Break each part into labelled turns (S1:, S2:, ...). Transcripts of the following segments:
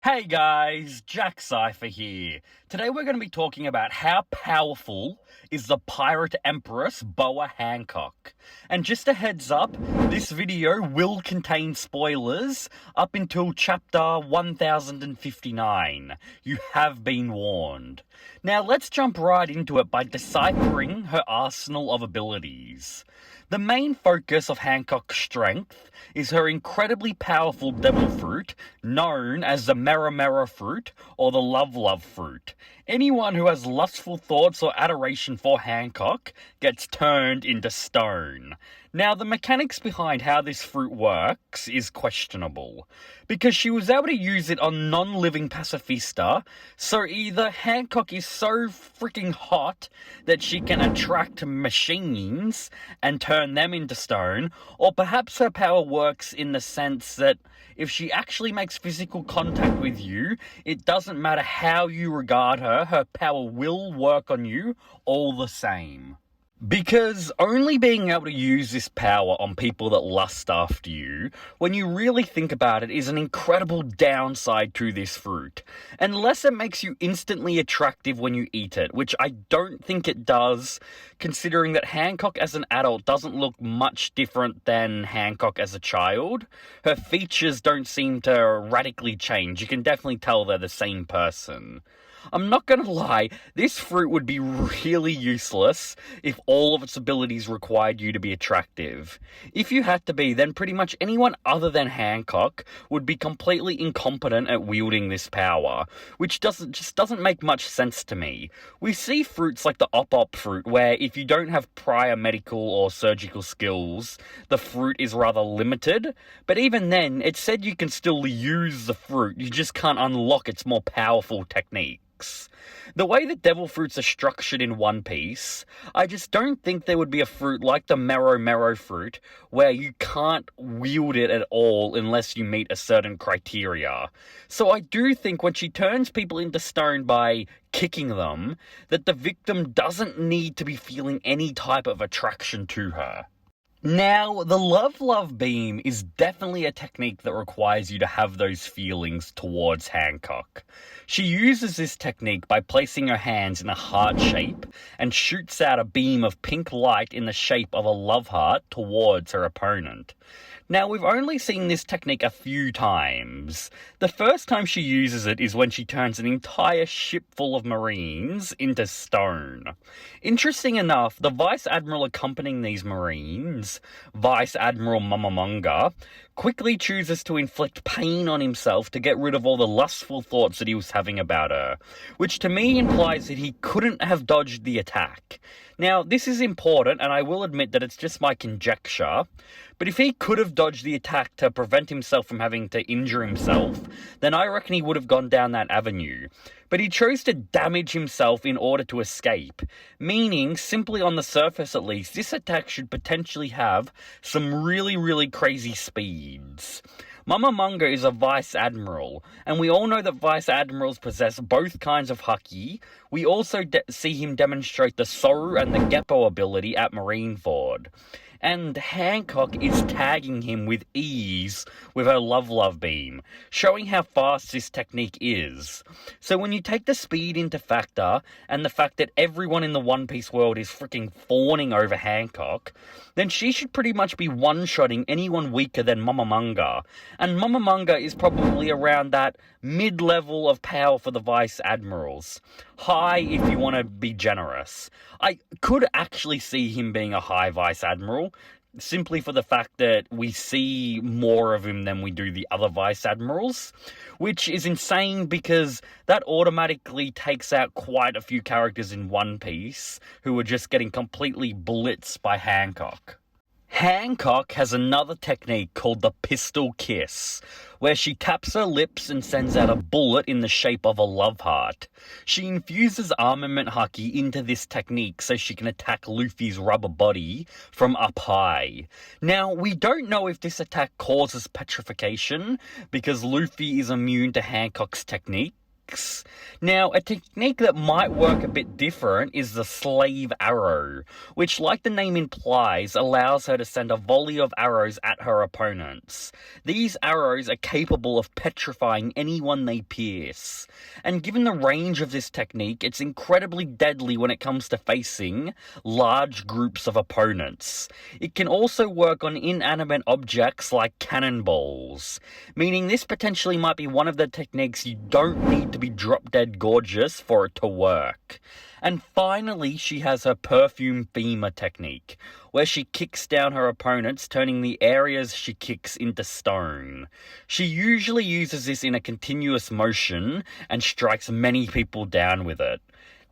S1: Hey guys, Jack Cypher here. Today we're going to be talking about how powerful is the pirate empress Boa Hancock. And just a heads up, this video will contain spoilers up until chapter 1059. You have been warned. Now let's jump right into it by deciphering her arsenal of abilities. The main focus of Hancock's strength is her incredibly powerful devil fruit, known as the Mera fruit or the Love fruit. Anyone who has lustful thoughts or adoration for Hancock gets turned into stone. Now, the mechanics behind how this fruit works is questionable, because she was able to use it on non-living pacifista, so either Hancock is so freaking hot that she can attract machines and turn them into stone, or perhaps her power works in the sense that if she actually makes physical contact with you, it doesn't matter how you regard her, her power will work on you all the same. Because only being able to use this power on people that lust after you, when you really think about it, is an incredible downside to this fruit. Unless it makes you instantly attractive when you eat it, which I don't think it does, considering that Hancock as an adult doesn't look much different than Hancock as a child. Her features don't seem to radically change. You can definitely tell they're the same person. I'm not gonna lie, this fruit would be really useless if all of its abilities required you to be attractive. If you had to be, then pretty much anyone other than Hancock would be completely incompetent at wielding this power, which doesn't make much sense to me. We see fruits like the op fruit, where if you don't have prior medical or surgical skills, the fruit is rather limited, but even then, it said you can still use the fruit, you just can't unlock its more powerful technique. The way that devil fruits are structured in One Piece, I just don't think there would be a fruit like the Mero fruit where you can't wield it at all unless you meet a certain criteria. So I do think when she turns people into stone by kicking them, that the victim doesn't need to be feeling any type of attraction to her. Now, the love beam is definitely a technique that requires you to have those feelings towards Hancock. She uses this technique by placing her hands in a heart shape and shoots out a beam of pink light in the shape of a love heart towards her opponent. Now, we've only seen this technique a few times. The first time she uses it is when she turns an entire ship full of marines into stone. Interesting enough, the Vice Admiral accompanying these marines, Vice Admiral Mamamonga, quickly chooses to inflict pain on himself to get rid of all the lustful thoughts that he was having about her, which to me implies that he couldn't have dodged the attack. Now, this is important, and I will admit that it's just my conjecture, but if he could have dodged the attack to prevent himself from having to injure himself, then I reckon he would have gone down that avenue. But he chose to damage himself in order to escape, meaning, simply on the surface at least, this attack should potentially have some really crazy speeds. Mama Manga is a Vice Admiral, and we all know that Vice Admirals possess both kinds of haki. We also see him demonstrate the Soru and the Geppo ability at Marineford. And Hancock is tagging him with ease with her love beam, showing how fast this technique is. So when you take the speed into factor, and the fact that everyone in the One Piece world is freaking fawning over Hancock, then she should pretty much be one-shotting anyone weaker than Manga. And Manga is probably around that mid-level of power for the Vice Admirals. High if you want to be generous. I could actually see him being a high Vice Admiral, simply for the fact that we see more of him than we do the other Vice Admirals, which is insane because that automatically takes out quite a few characters in One Piece who are just getting completely blitzed by Hancock. Hancock has another technique called the pistol kiss, where she taps her lips and sends out a bullet in the shape of a love heart. She infuses armament haki into this technique so she can attack Luffy's rubber body from up high. Now, we don't know if this attack causes petrification, because Luffy is immune to Hancock's technique, techniques. Now, a technique that might work a bit different is the slave arrow, which, like the name implies, allows her to send a volley of arrows at her opponents. These arrows are capable of petrifying anyone they pierce, and given the range of this technique, it's incredibly deadly when it comes to facing large groups of opponents. It can also work on inanimate objects like cannonballs, meaning this potentially might be one of the techniques you don't need to be drop dead gorgeous for it to work. And finally, she has her perfume femur technique, where she kicks down her opponents, turning the areas she kicks into stone. She usually uses this in a continuous motion and strikes many people down with it.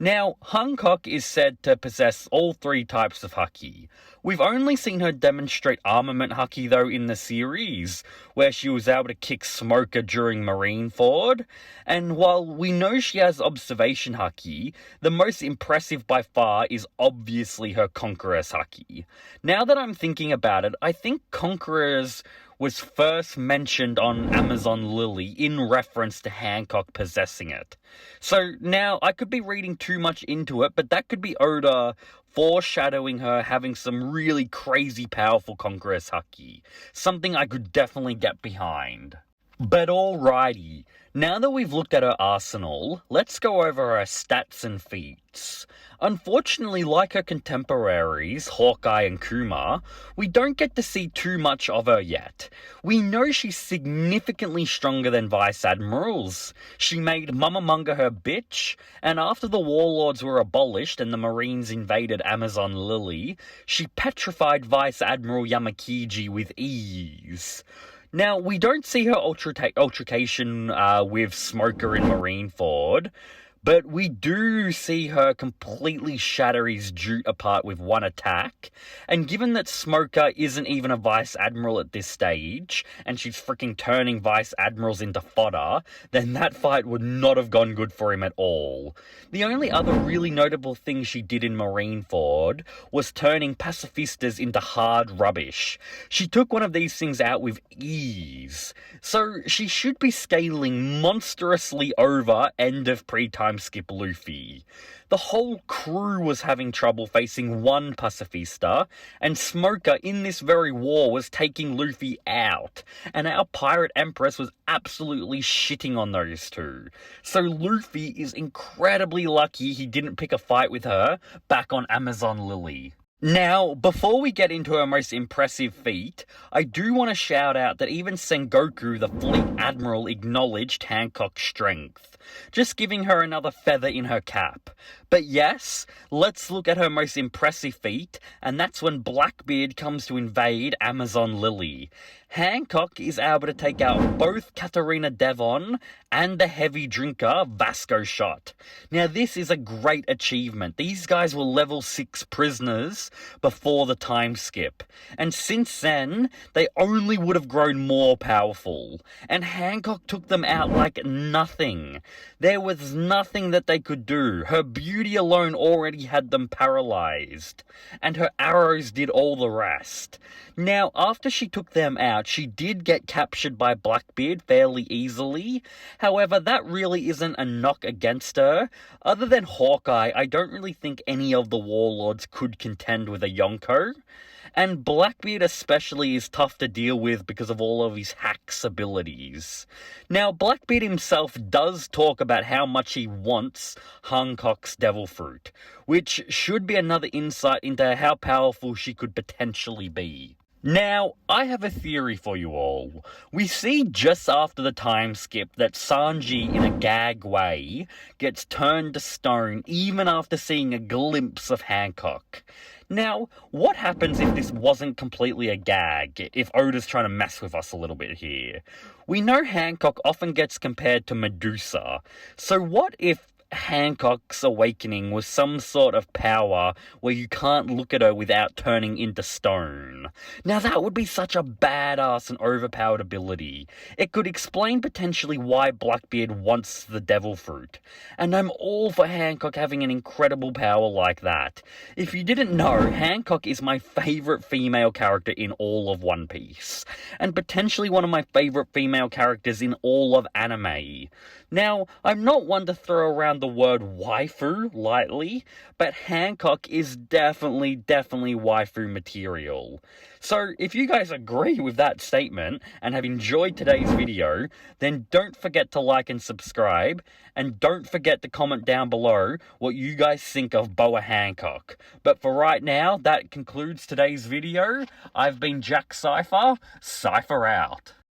S1: Now, Hancock is said to possess all three types of haki. We've only seen her demonstrate armament haki though in the series, where she was able to kick Smoker during Marineford, and while we know she has observation haki, the most impressive by far is obviously her Conqueror's haki. Now that I'm thinking about it, I think Conqueror's was first mentioned on Amazon Lily in reference to Hancock possessing it. So now, I could be reading too much into it, but that could be Oda foreshadowing her having some really crazy powerful Conqueror's haki. Something I could definitely get behind. But alrighty, now that we've looked at her arsenal, let's go over her stats and feats. Unfortunately, like her contemporaries, Hawkeye and Kuma, we don't get to see too much of her yet. We know she's significantly stronger than Vice Admirals. She made Mama Munga her bitch, and after the Warlords were abolished and the Marines invaded Amazon Lily, she petrified Vice Admiral Yamakiji with ease. Now, we don't see her altercation with Smoker in Marineford, but we do see her completely shatter his jute apart with one attack, and given that Smoker isn't even a Vice Admiral at this stage, and she's freaking turning Vice Admirals into fodder, then that fight would not have gone good for him at all. The only other really notable thing she did in Marineford was turning pacifistas into hard rubbish. She took one of these things out with ease, so she should be scaling monstrously over end of pre-time skip Luffy. The whole crew was having trouble facing one pacifista, and Smoker in this very war was taking Luffy out, and our pirate Empress was absolutely shitting on those two. So Luffy is incredibly lucky he didn't pick a fight with her back on Amazon Lily. Now, before we get into her most impressive feat, I do want to shout out that even Sengoku, the fleet admiral, acknowledged Hancock's strength, just giving her another feather in her cap. But yes, let's look at her most impressive feat, and that's when Blackbeard comes to invade Amazon Lily. Hancock is able to take out both Katarina Devon and the heavy drinker Vasco Shot. Now this is a great achievement. These guys were level 6 prisoners before the time skip, and since then they only would have grown more powerful, and Hancock took them out like nothing. There was nothing that they could do. Her beauty alone already had them paralyzed, and her arrows did all the rest. Now, after she took them out, she did get captured by Blackbeard fairly easily. However, that really isn't a knock against her. Other than Hawkeye, I don't really think any of the Warlords could contend with a Yonko. And Blackbeard especially is tough to deal with because of all of his hacks abilities. Now, Blackbeard himself does talk about how much he wants Hancock's Devil Fruit, which should be another insight into how powerful she could potentially be. Now, I have a theory for you all. We see just after the time skip that Sanji, in a gag way, gets turned to stone even after seeing a glimpse of Hancock. Now, what happens if this wasn't completely a gag, if Oda's trying to mess with us a little bit here? We know Hancock often gets compared to Medusa, so what if Hancock's awakening was some sort of power where you can't look at her without turning into stone. Now that would be such a badass and overpowered ability. It could explain potentially why Blackbeard wants the devil fruit. And I'm all for Hancock having an incredible power like that. If you didn't know, Hancock is my favourite female character in all of One Piece. And potentially one of my favourite female characters in all of anime. Now, I'm not one to throw around the word waifu lightly, but Hancock is definitely waifu material. So, if you guys agree with that statement and have enjoyed today's video, then don't forget to like and subscribe, and don't forget to comment down below what you guys think of Boa Hancock. But for right now, that concludes today's video. I've been Jack Cypher. Cypher out.